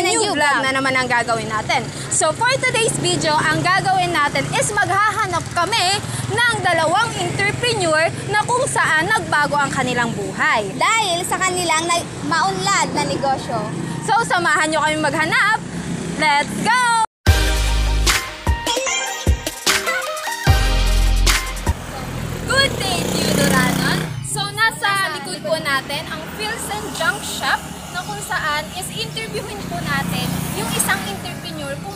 new vlog na naman ang gagawin natin. So for today's video, ang gagawin natin is maghahanap kami ng dalawang entrepreneur na kung saan nagbago ang kanilang buhay. Dahil sa kanilang maunlad na negosyo. So samahan nyo kami maghanap. Let's go! Good day, Theodoranon! So nasa likod po natin ang Philson Junk Shop na kung saan is interviewin po natin yung isang entrepreneur kung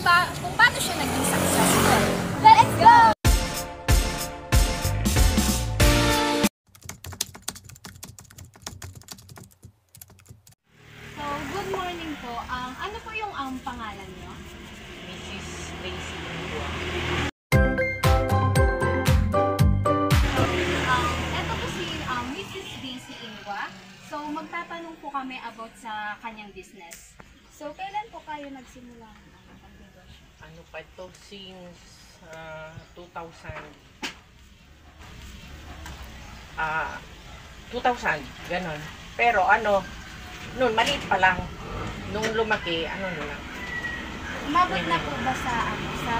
paano siya naging successful. Let's go! So, good morning po. Ano po yung pangalan niyo? Mrs. Daisy Inwa. Ito po si Mrs. Daisy Inwa. So, magtatanong po kami about sa kanyang business. So, kailan po kayo nagsimula ng pagnegosyo? Ano pa ito? Since 2000. 2000, ganon. Pero ano, noon maliit pa lang. Nung lumaki, ano na lang. Umabot na po ba sa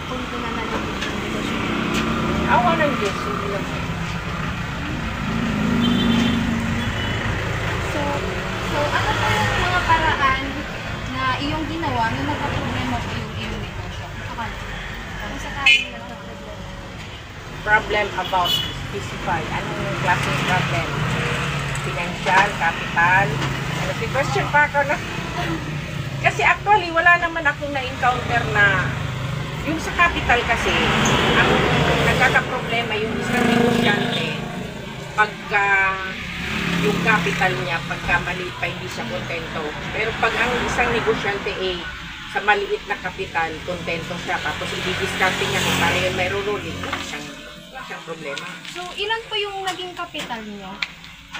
punto na nalulog yung negosyo? Awa ng Diyos, hindi lang. So, ano po yung mga paraan na iyong ginawa nung nagka-problema po yung iyong negosyo? Kung sakaling nagka-problema. Problem about specify. Anong klaseng problem? Financial, capital. Ano, question pa ako na. Kasi actually, wala naman akong na-encounter na yung sa capital kasi, ang nagkakaproblema yung isang negosyante pagka yung capital niya, pagka maliit pa hindi siya kontento. Pero pag ang isang negosyante sa maliit na kapital, kontento siya, tapos i-discarte niya kung paano yun may ruruling, wala siyang problema. So, ilan po yung naging kapital niyo?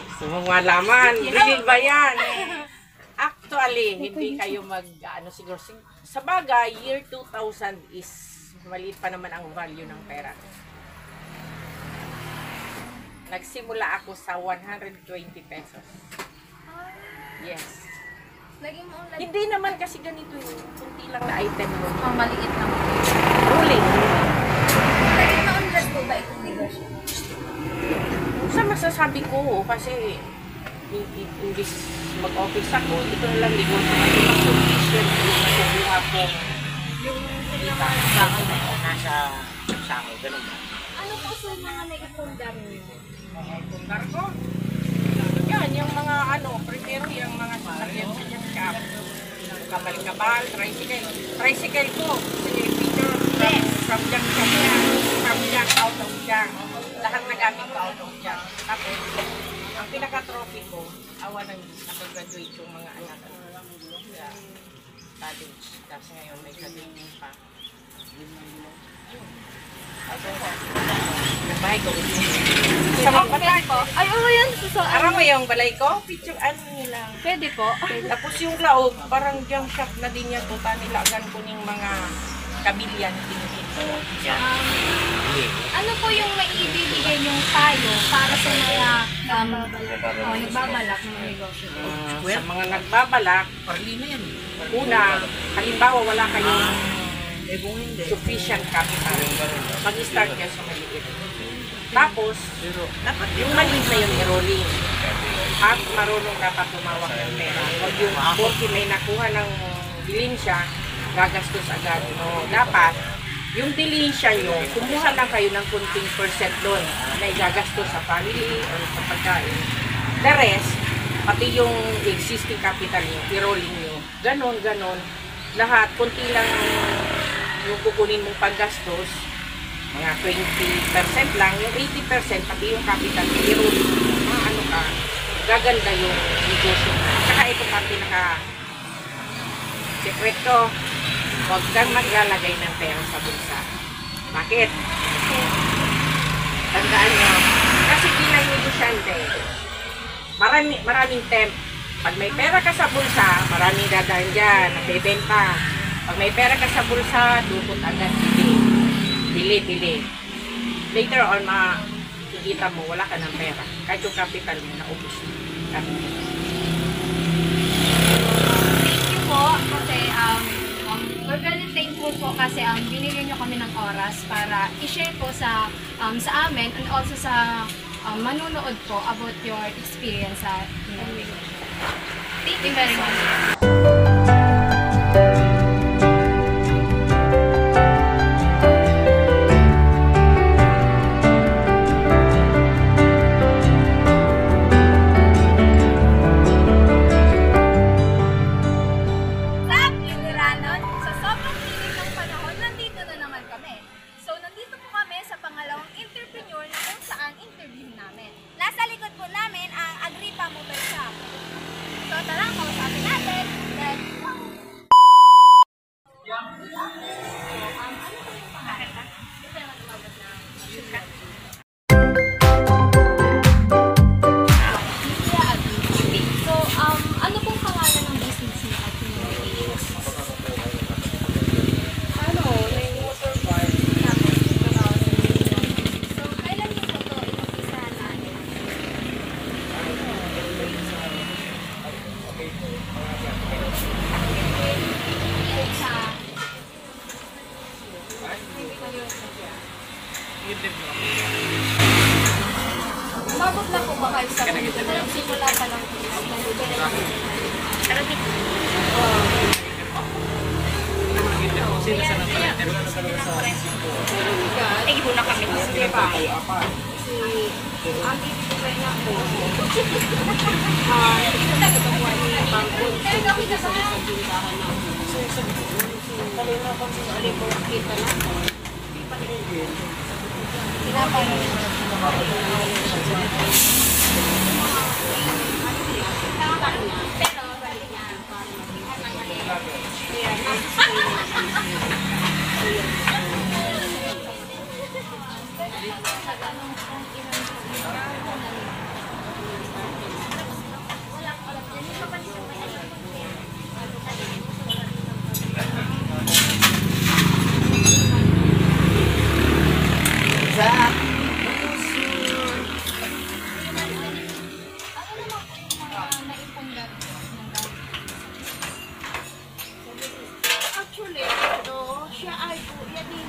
Gusto mo malaman? Real ba yan? Actually, hindi kayo siguro, sa bagay, year 2000 is maliit pa naman ang value ng pera. Nagsimula ako sa 120 pesos. Yes. Naging maunlad. Hindi naman kasi ganito yung kunti lang na item mo. Maliit lang. Ruling. Naging maunlad po ba itong negosyo? Sa masasabi ko, kasi imbis mag-office ako, ito na lang negosyo kasi mag-submission yung nasubuha ko. Yung kita sa akin na nasa sa akin, ganun ba? Ano po sa mga naipundar niyo? Mga ipundar ko? Yan, yung mga primero yung mga sasakyan sa dyan shop. Kabal-kabal, tricycle. Tricycle ko, sige, picture from dyan shop yan. From dyan, out of dyan. Lahat na gamit ko out of dyan. Tapos, ang pinaka-trophy ko, awa ng nakagraduate yung mga anak ko sa college. Tapos ngayon may graduating pa. Nagbahay ko. Sa mga balay ko. Ay, yan. Aram mo yung balay ko? Picture, nila. Pwede po. Tapos yung laog, parang junk shop na din yan. Tuta nilagan ko ng mga kabilyan. Ano po yung maibibigay yung payo para sa mga nagbabalak ng negosyo? Sa mga nagbabalak, una, halimbawa wala kayong sufficient capital, mag-start kayo sa maliit. Tapos, yung maliit na yung i-rolling. At marunong dapat tumawag ng pera. Huwag yung porque may nakuha ng bilinsya, gagastos agad. No, dapat, yung bilinsya nyo, kumuha lang kayo ng kunting percent doon na igagastos sa family o sa pagkain. The rest, pati yung existing capital nyo, i-rolling nyo. Ganon, ganon. Lahat, kunti lang yung kukunin mong paggastos, mga 20% lang, yung 80% pati yung capital, i-rolling nyo. Gaganda yung negosyo. Saka ito pa pinaka-secret ko, huwag kang maglalagay ng pera sa bulsa. Bakit? Tandaan nyo, kasi bilang negosyante, maraming temp. Pag may pera ka sa bulsa, maraming dadaan dyan, nagbebenta. Pag may pera ka sa bulsa, dukot agad, bili. Later on, makikita mo, wala ka ng pera. Kahit yung capital mo, naubos. Thank you po. kasi we're very thankful po kasi binigyan niyo kami ng oras para i-share po sa amin and also sa manunood po about your experience sa Innovation. Thank you very much. Sa sobrang tinig ng panahon, nandito na naman kami. So, nandito po kami sa pangalawang entrepreneur na kung saan interview namin. Nasa likod po namin ang Agripa Mobile Shop. So, tara, kausapin natin. Let's go! Ano po yung pangalan ka? Ito naman umabot na sukat. So, ano pong pangalan ng business niya at So, kailan niyo po ito inumpisa na? Umabot na po ba kayo sa simula pa lang po? Ay, ibo na kami. Ang ibig ko na po. Ito na gagawa niya ng bangkot. Pero gawin na ba? Kita na. Pero, balik nga. Actually, siya ay yan din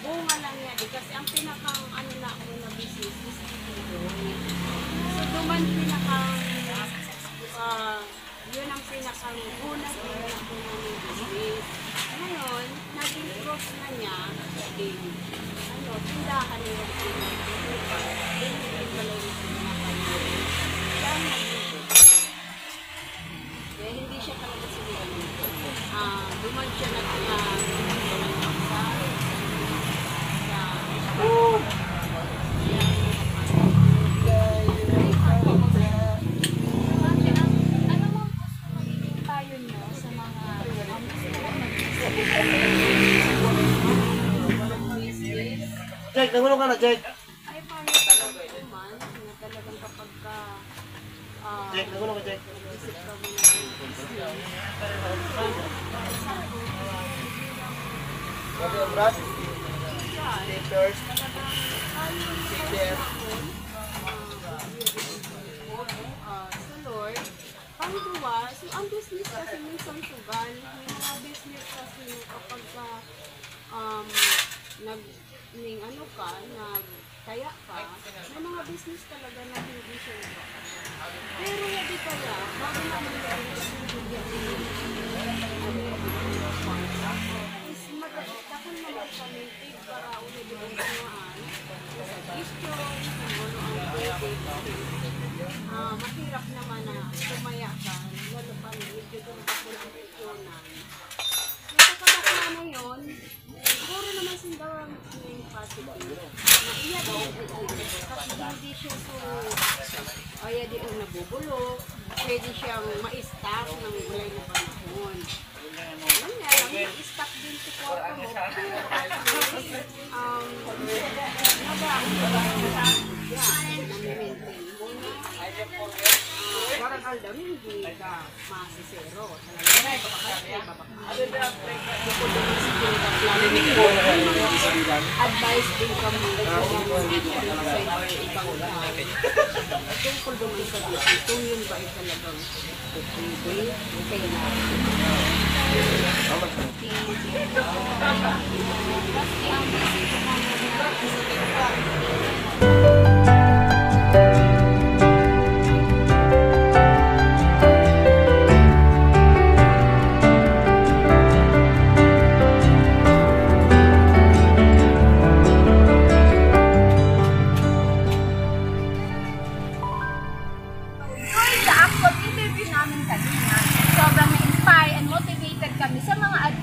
bunga lang yan kasi ang pinakang ano na ako na business is so duman pinakang yun ang pinakang unang ako ng business. Ngayon, naging cross na niya tindahan niya hindi siya talaga siguro. Duman siya Ano mo magiging payo nyo sa mga Jake, nagulong ka na, Jake. ay paano talaga naman na talagang kapag Jake, nagulong ka, Jake. isip ka mo Grabe ang brad. Stickers. sa Lord, pangduwa, so ang business kasi minsan sugal, may mga business kasi kapag ano ka, nagtaya ka, may mga business talaga na hindi sugal. Pero hindi kaya, bago naman yung is magkakon naman kami para ulit yung sinuhan sa question, kung ano ang pwede. Mahirap naman na tumaya ka, lalo pa medyo doon ako ng questionan. Sa kabakla na yun, siguro naman sindawang yung positive. Na iya din, kasi hindi siya so, ay di ang nabubulok, pwede siyang ma-stack ng gulay na panahon. Yun nga lang, ma-stack din sa kwarto mo. Yan, nami-maintain mo na. technical daw, hindi ka masisero. Talagang bukod naman siguro na planning ko, advice din kami sa ibang tao. Tungkol naman sa business, kung yun ba ay talagang okay na.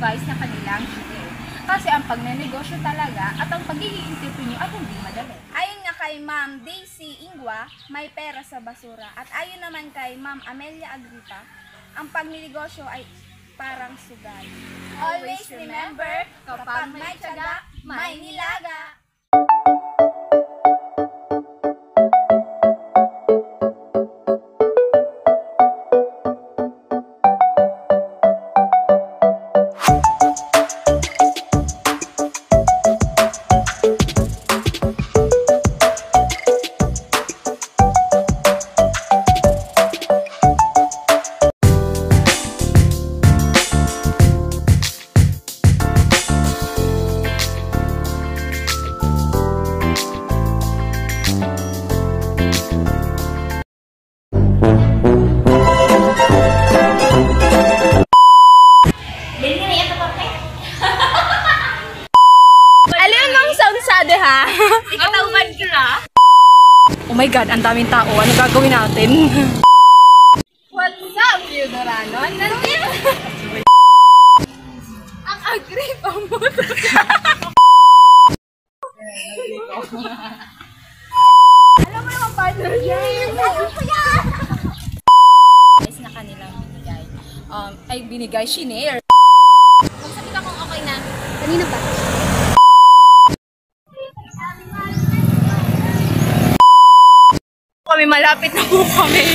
Na kanilang share. Kasi ang pagnenegosyo talaga at ang pagiging entrepreneur ay hindi madali. Ayon nga kay Ma'am Daisy Ingwa, may pera sa basura. At ayon naman kay Ma'am Amelia Agripa, ang pagnenegosyo ay parang sugal. Always remember, kapag may tiyaga, may nilaga. Ikatauban ka na? Oh my God, ang daming tao. Ano gagawin natin? What's up, Yudoranon? Nandito! Ang agripa mo. Alam mo naman, partner yan! Alam ko yan! Guys, na kanilang binigay. Ay, binigay, shinare. Magsabi ka kung okay na. Kanina ba? Kami malapit na po kami.